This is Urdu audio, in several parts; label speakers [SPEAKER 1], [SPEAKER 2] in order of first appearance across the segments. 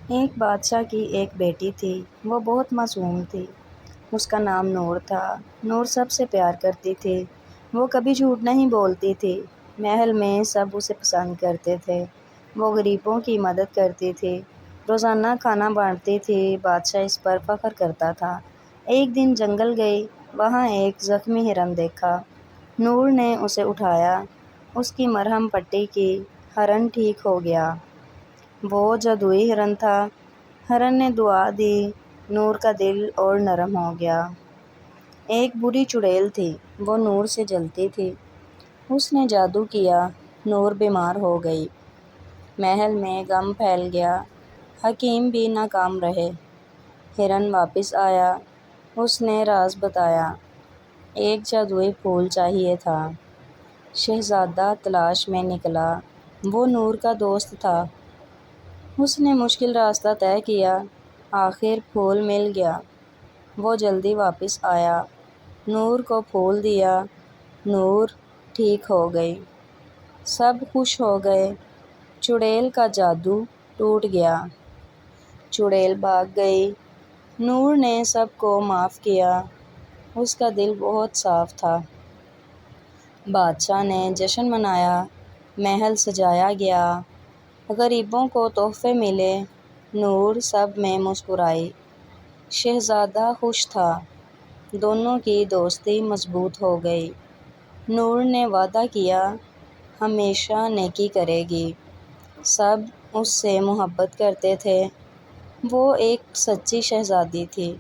[SPEAKER 1] ایک بادشاہ کی ایک بیٹی تھی، وہ بہت معصوم تھی۔ اس کا نام نور تھا۔ نور سب سے پیار کرتی تھی، وہ کبھی جھوٹ نہیں بولتی تھی۔ محل میں سب اسے پسند کرتے تھے، وہ غریبوں کی مدد کرتی تھی، روزانہ کھانا بانٹتی تھی۔ بادشاہ اس پر فخر کرتا تھا۔ ایک دن جنگل گئی، وہاں ایک زخمی ہرن دیکھا۔ نور نے اسے اٹھایا، اس کی مرہم پٹی کی، ہرن ٹھیک ہو گیا۔ وہ جادوئی ہرن تھا۔ ہرن نے دعا دی، نور کا دل اور نرم ہو گیا۔ ایک بری چڑیل تھی، وہ نور سے جلتی تھی۔ اس نے جادو کیا، نور بیمار ہو گئی۔ محل میں غم پھیل گیا، حکیم بھی ناکام رہے۔ ہرن واپس آیا، اس نے راز بتایا۔ ایک جادوئی پھول چاہیے تھا۔ شہزادہ تلاش میں نکلا، وہ نور کا دوست تھا۔ اس نے مشکل راستہ طے کیا، آخر پھول مل گیا۔ وہ جلدی واپس آیا، نور کو پھول دیا، نور ٹھیک ہو گئی۔ سب خوش ہو گئے، چڑیل کا جادو ٹوٹ گیا۔ چڑیل بھاگ گئی، نور نے سب کو معاف کیا، اس کا دل بہت صاف تھا۔ بادشاہ نے جشن منایا، محل سجایا گیا، غریبوں کو تحفے ملے، نور سب میں مسکرائی۔ شہزادہ خوش تھا، دونوں کی دوستی مضبوط ہو گئی۔ نور نے وعدہ کیا، ہمیشہ نیکی کرے گی۔ سب اس سے محبت کرتے تھے، وہ ایک سچی شہزادی تھی۔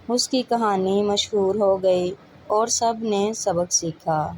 [SPEAKER 1] اس کی کہانی مشہور ہو گئی اور سب نے سبق سیکھا۔